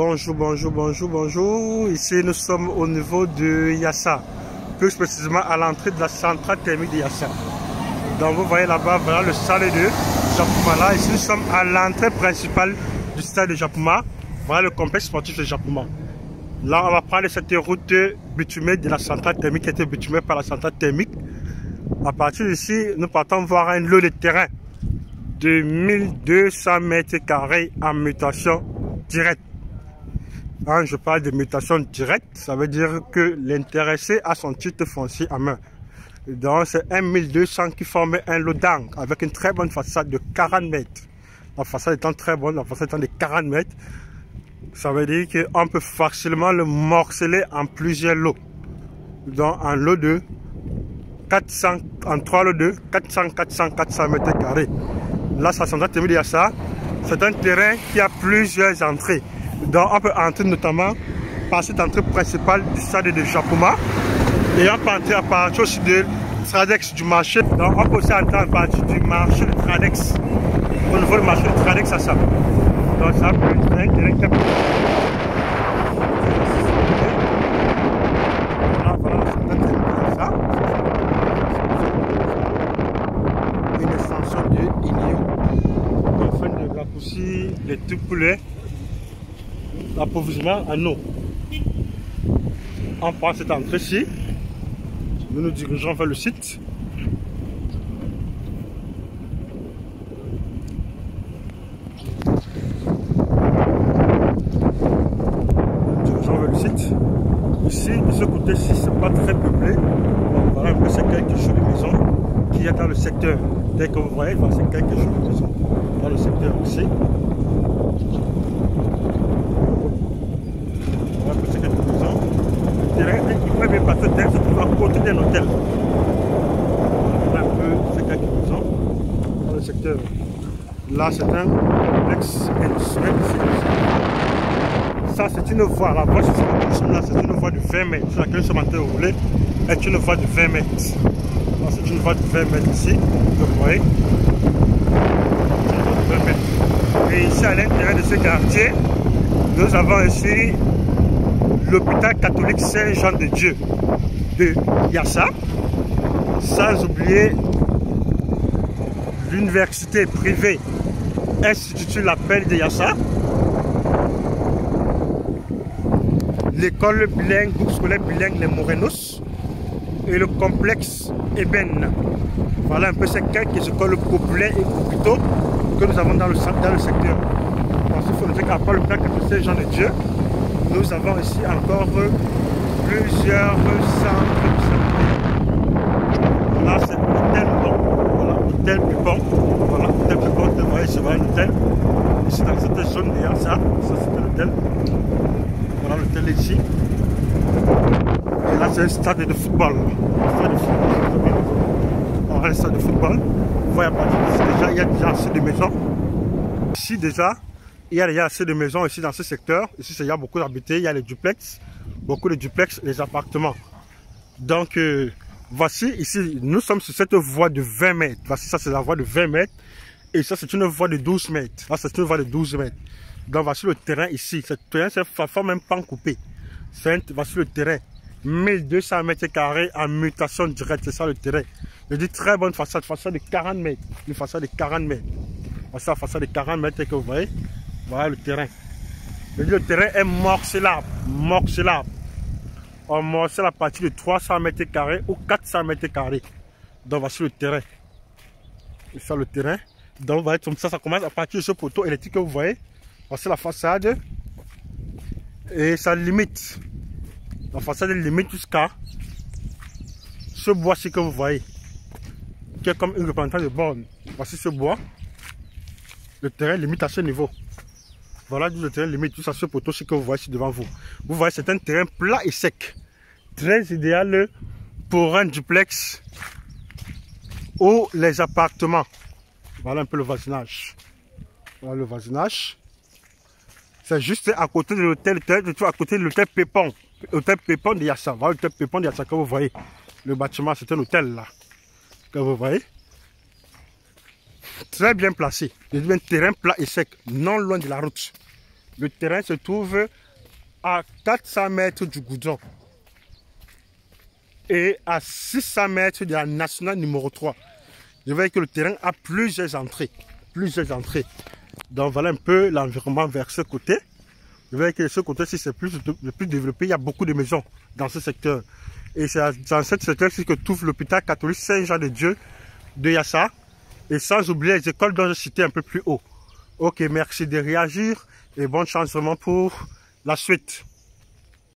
Bonjour, bonjour, bonjour, bonjour. Ici, nous sommes au niveau de Yassa, plus précisément à l'entrée de la centrale thermique de Yassa. Donc, vous voyez là-bas, voilà le stade de Japuma. Là, ici, nous sommes à l'entrée principale du stade de Japuma. Voilà le complexe sportif de Japuma. Là, on va prendre cette route bitumée de la centrale thermique qui a été bitumée par la centrale thermique. À partir d'ici, nous partons voir un lot de terrain de 1200 mètres carrés en mutation directe. Quand je parle de mutation directe, ça veut dire que l'intéressé a son titre foncier en main. Donc c'est 1200 qui forme un lot d'angle avec une très bonne façade de 40 mètres. La façade étant très bonne, la façade étant de 40 mètres, ça veut dire qu'on peut facilement le morceler en plusieurs lots. Donc un lot de 400, en 3 lots de 400, 400, 400 mètres carrés. Là, ça s'entend terminer à ça. C'est un terrain qui a plusieurs entrées. Donc on peut entrer notamment par cette entrée principale du stade de Japuma. Et on peut entrer à partir aussi de Tradex du marché. Donc on peut aussi entrer à partir du marché de Tradex. Au niveau du marché de Tradex à ça. Donc ça peut être un terrain qui a une extension de Inyo. Afin de raccourcir les tout poulets. L'approvisionnement en eau. On prend cette entrée-ci. Nous nous dirigeons vers le site. Nous dirigeons vers le site. Ici, de ce côté-ci, c'est pas très peuplé. Donc, voilà un peu ces quelques jolies maisons qu'il y a dans le secteur. Dès que vous voyez, voilà, c'est quelques jolies maisons dans le secteur aussi. Il peut bien passer d'être à côté d'un hôtel. Voilà un peu ces quelques maisons dans le secteur. Là, c'est un complexe industriel ici. Ça, c'est une voie. La voie sur là, c'est une voie de 20 mètres. Sur laquelle nous sommes en train de rouler est une voie de 20 mètres. C'est une voie de 20 mètres ici. Vous voyez. C'est une voie de 20 mètres. Et ici, à l'intérieur de ce quartier, nous avons ici l'hôpital catholique Saint-Jean-de-Dieu de Yassa, sans oublier l'université privée Institut L'Appel de Yassa, l'école bilingue, groupe scolaire bilingue Les Morenos et le complexe Eben. Voilà un peu ces quelques écoles populaires et hôpitaux que nous avons dans le secteur. Ensuite, il faut noter qu'à part l'hôpital catholique Saint-Jean-de-Dieu, nous avons ici encore plusieurs centres de santé. Là, c'est l'hôtel Pupon. Voilà, l'hôtel Pupon. Voilà, l'hôtel Pupon. Vous voyez, c'est un hôtel. Ici, dans cette zone de Yassa, ça c'est l'hôtel. Voilà l'hôtel ici. Et là, c'est un stade de football. Un stade de football. Vous voyez, à partir d'ici, déjà, il y a déjà assez de maisons. Ici, déjà, il y a déjà assez de maisons ici dans ce secteur. Ici, il y a beaucoup d'habités, il y a les duplex, beaucoup de duplex, les appartements. Donc, voici ici, nous sommes sur cette voie de 20 mètres. Voici, ça c'est la voie de 20 mètres. Et ça, c'est une voie de 12 mètres. Là, c'est une voie de 12 mètres. Donc, voici le terrain ici. Ce terrain, c'est même pas coupé. Voici le terrain. 1200 mètres carrés en mutation directe. C'est ça le terrain. Je dis très bonne façade de 40 mètres. Une façade de 40 mètres. Voici la façade de 40 mètres que vous voyez. Voilà le terrain. Le terrain est morcelable. Morcelable. On morcelle à partir de 300 mètres carrés ou 400 mètres carrés. Donc voici le terrain. C'est ça le terrain. Donc vous voyez comme ça, ça commence à partir de ce poteau électrique que vous voyez. Voici la façade. Et ça limite. La façade limite jusqu'à ce bois-ci que vous voyez. Qui est comme une représentante de borne. Voici ce bois. Le terrain limite à ce niveau. Voilà le terrain limite tout ça, ce poteau que vous voyez ici devant vous. Vous voyez, c'est un terrain plat et sec. Très idéal pour un duplex ou les appartements. Voilà un peu le voisinage. Voilà le voisinage. C'est juste à côté de l'hôtel, à côté de l'hôtel Pépon. L'hôtel Pépon de Yassa. Voilà l'hôtel Pépon de Yassa que vous voyez. Le bâtiment, c'est un hôtel là. Que vous voyez. Très bien placé. Je dis bien terrain plat et sec, non loin de la route. Le terrain se trouve à 400 mètres du goudron et à 600 mètres de la nationale numéro 3. Je vois que le terrain a plusieurs entrées. Donc voilà un peu l'environnement vers ce côté. Je vois que ce côté-ci, c'est le plus développé. Il y a beaucoup de maisons dans ce secteur. Et c'est dans ce secteur-ci que trouve l'hôpital catholique Saint-Jean-de-Dieu de Yassa. Et sans oublier les écoles dont je citais un peu plus haut. Ok, merci de réagir et bonne chance vraiment pour la suite.